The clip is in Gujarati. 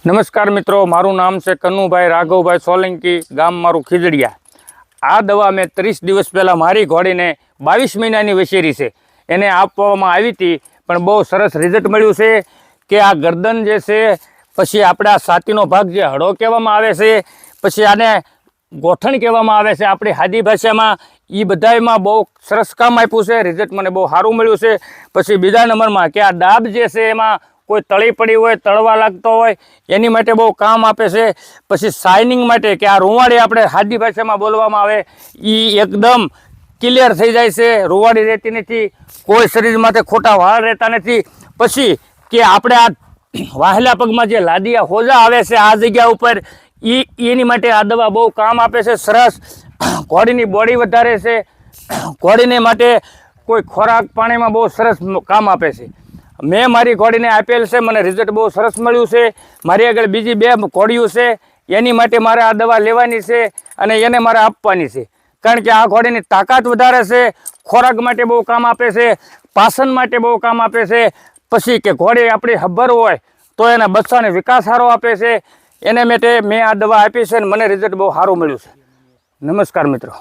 નમસ્કાર મિત્રો, મારું નામ છે કનુભાઈ રાઘવભાઈ સોલંકી, ગામ મારું ખીજડીયા. આ દવા મેં 30 દિવસ પહેલાં મારી ઘોડીને 22 મહિનાની વછેરી છે એને આપવામાં આવી હતી, પણ બહુ સરસ રિઝલ્ટ મળ્યું છે. કે આ ગરદન જે છે, પછી આપણે આ છાતીનો ભાગ જે હળો કહેવામાં આવે છે, પછી આને ગોઠણ કહેવામાં આવે છે આપણી સાદી ભાષામાં, એ બધામાં બહુ સરસ કામ આપ્યું છે. રિઝલ્ટ મને બહુ સારું મળ્યું છે. પછી બીજા નંબરમાં કે આ ડાબ જે છે એમાં કોઈ તળી પડી હોય, તળવા લાગતો હોય, એની માટે બહુ કામ આપે છે. પછી શાઇનિંગ માટે કે આ રૂવાડી આપણે સાદી ભાષામાં બોલવામાં આવે, એ એકદમ ક્લિયર થઈ જાય છે, રૂવાડી રહેતી નથી, કોઈ શરીરમાંથી ખોટા વાળ રહેતા નથી. પછી કે આપણે આ વાહેલા પગમાં જે લાદિયા હોજા આવે છે આ જગ્યા ઉપર, એની માટે આ દવા બહુ કામ આપે છે. સરસ ઘોડીની બોડી વધારે છે. ઘોડીને માટે કોઈ ખોરાક પાણીમાં બહુ સરસ કામ આપે છે. મેં મારી ઘોડીને આપેલ છે, મને રિઝલ્ટ બહુ સરસ મળ્યું છે. મારી આગળ બીજી 2 ઘોડીઓ છે, એની માટે મારે આ દવા લેવાની છે અને એને મારે આપવાની છે. કારણ કે આ ઘોડીની તાકાત વધારે છે, ખોરાક માટે બહુ કામ આપે છે, પાચન માટે બહુ કામ આપે છે. પછી કે ઘોડી આપણી હબ્બર હોય તો એના બચ્ચાને વિકાસ સારો આપે છે. એને માટે મેં આ દવા આપી છે અને મને રિઝલ્ટ બહુ સારું મળ્યું છે. નમસ્કાર મિત્રો.